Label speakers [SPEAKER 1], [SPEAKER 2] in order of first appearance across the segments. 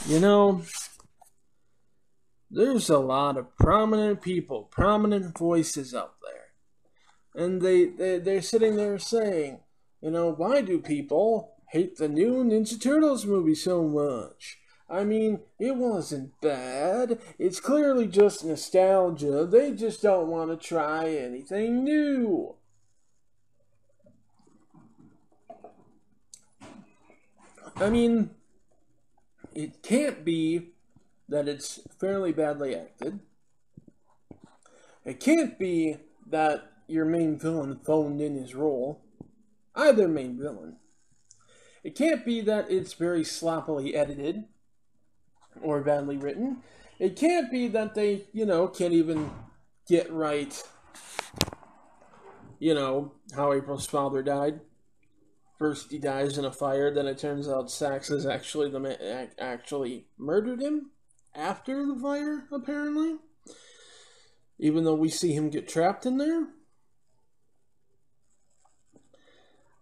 [SPEAKER 1] You know, there's a lot of prominent people, prominent voices out there. And they're sitting there saying, why do people hate the new Ninja Turtles movie so much? I mean, it wasn't bad. It's clearly just nostalgia. They just don't want to try anything new. I mean, it can't be that it's fairly badly acted. It can't be that your main villain phoned in his role. Either main villain. It can't be that it's very sloppily edited or badly written. It can't be that they, can't even get right, how April's father died. First he dies in a fire, then it turns out Sax is actually the man actually murdered him after the fire, apparently. Even though we see him get trapped in there.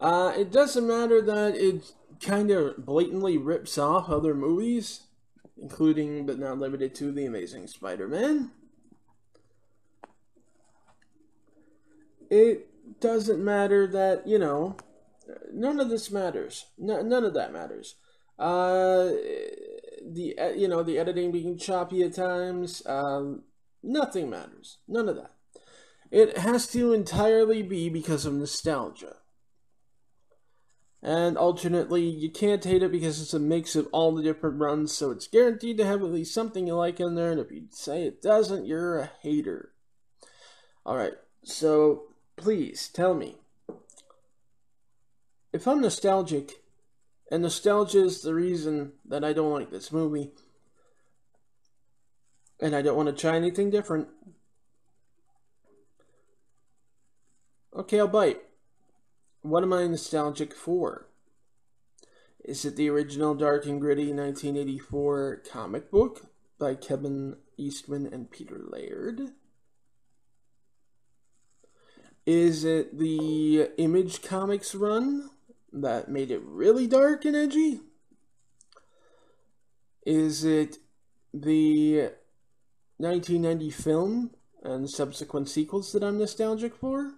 [SPEAKER 1] It doesn't matter that it kind of blatantly rips off other movies, including but not limited to The Amazing Spider-Man. It doesn't matter that, none of this matters. None of that matters. The editing being choppy at times, nothing matters. None of that. It has to entirely be because of nostalgia. And alternately, you can't hate it because it's a mix of all the different runs, so it's guaranteed to have at least something you like in there, and if you say it doesn't, you're a hater. Alright, so please tell me, if I'm nostalgic, and nostalgia is the reason that I don't like this movie, and I don't want to try anything different, okay, I'll bite. What am I nostalgic for? Is it the original dark and gritty 1984 comic book by Kevin Eastman and Peter Laird? Is it the Image Comics run that made it really dark and edgy? Is it the 1990 film and subsequent sequels that I'm nostalgic for?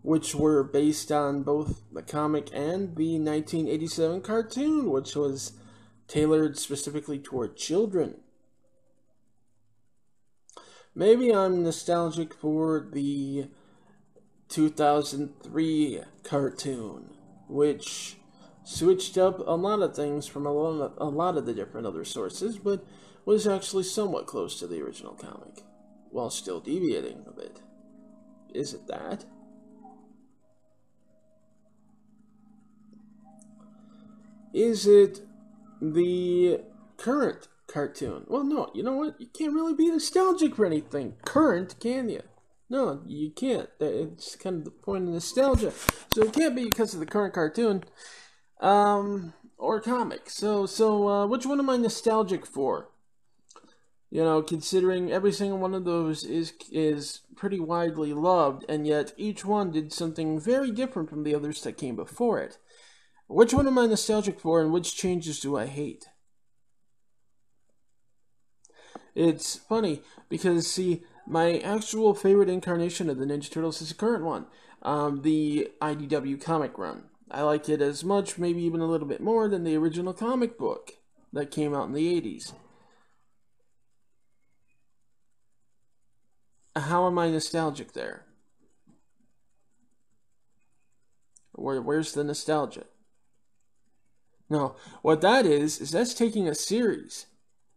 [SPEAKER 1] Which were based on both the comic and the 1987 cartoon, which was tailored specifically toward children. Maybe I'm nostalgic for the 2003 cartoon, which switched up a lot of things from a lot of the different other sources, but was actually somewhat close to the original comic, while still deviating a bit. Is it that? Is it the current cartoon? Well, no, you know what? You can't really be nostalgic for anything current, can you? No, you can't. It's kind of the point of nostalgia. So it can't be because of the current cartoon, or comic. So which one am I nostalgic for? Considering every single one of those is pretty widely loved, and yet each one did something very different from the others that came before it. Which one am I nostalgic for, and which changes do I hate? It's funny, because, see, my actual favorite incarnation of the Ninja Turtles is the current one, the IDW comic run. I like it as much, maybe even a little bit more, than the original comic book that came out in the 80s. How am I nostalgic there? Where's the nostalgia? No, what that is that's taking a series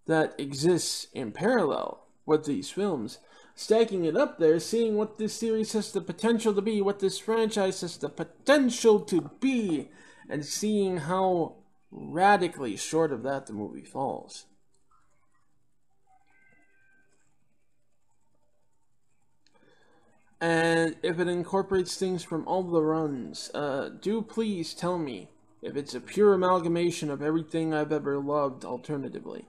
[SPEAKER 1] that exists in parallel with these films, stacking it up there, seeing what this series has the potential to be, what this franchise has the potential to be, and seeing how radically short of that the movie falls. And if it incorporates things from all the runs, do please tell me if it's a pure amalgamation of everything I've ever loved alternatively.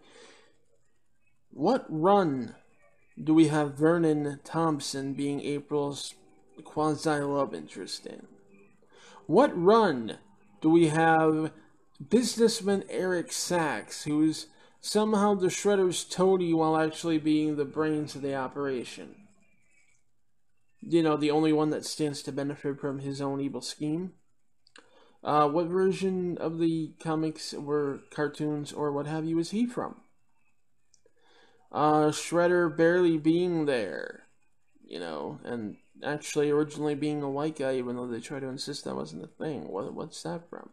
[SPEAKER 1] What run do we have Vernon Thompson being April's quasi-love interest in? What run do we have businessman Eric Sachs, who's somehow the Shredder's toady while actually being the brains of the operation. You know, the only one that stands to benefit from his own evil scheme. What version of the comics or cartoons or what have you is he from? Shredder barely being there, you know, and actually originally being a white guy, even though they try to insist that wasn't a thing. What's that from?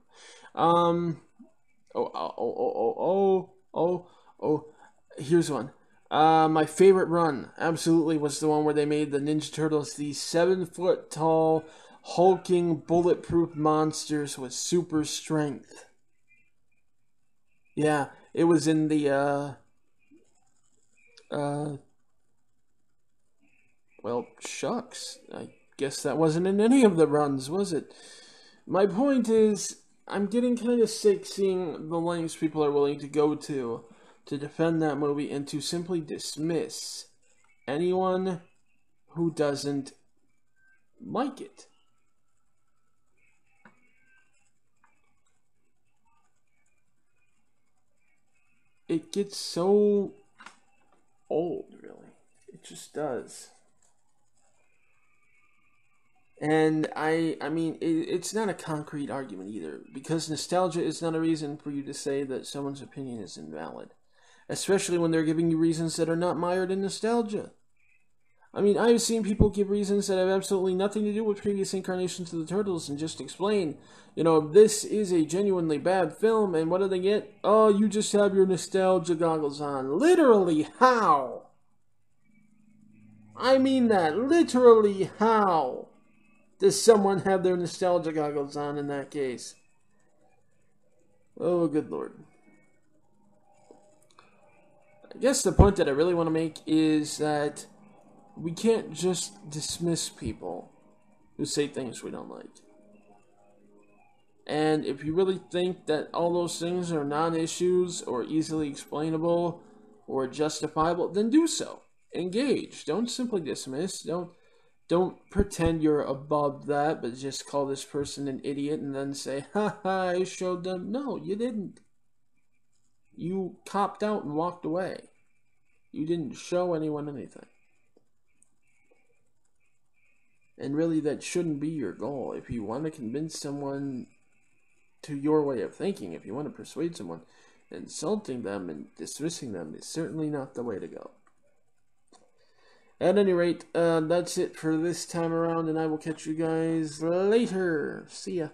[SPEAKER 1] Here's one. My favorite run, absolutely, was the one where they made the Ninja Turtles these 7-foot tall, hulking, bulletproof monsters with super strength. Yeah, it was in the, well, shucks. I guess that wasn't in any of the runs, was it? My point is, I'm getting kind of sick seeing the lengths people are willing to go to defend that movie and to simply dismiss anyone who doesn't like it. It gets so old, really. It just does. And I mean, it's not a concrete argument either, because nostalgia is not a reason for you to say that someone's opinion is invalid, especially when they're giving you reasons that are not mired in nostalgia. I mean, I've seen people give reasons that have absolutely nothing to do with previous incarnations of the Turtles and just explain, you know, this is a genuinely bad film, and what do they get? Oh, you just have your nostalgia goggles on. Literally, how? I mean that. Literally, how does someone have their nostalgia goggles on in that case? Oh, good lord. I guess the point that I really want to make is that we can't just dismiss people who say things we don't like. And if you really think that all those things are non-issues or easily explainable or justifiable, then do so. Engage. Don't simply dismiss. Don't pretend you're above that, but just call this person an idiot and then say, ha ha, I showed them. No, you didn't. You copped out and walked away. You didn't show anyone anything. And really, that shouldn't be your goal. If you want to convince someone to your way of thinking, if you want to persuade someone, insulting them and dismissing them is certainly not the way to go. At any rate, that's it for this time around, and I will catch you guys later. See ya.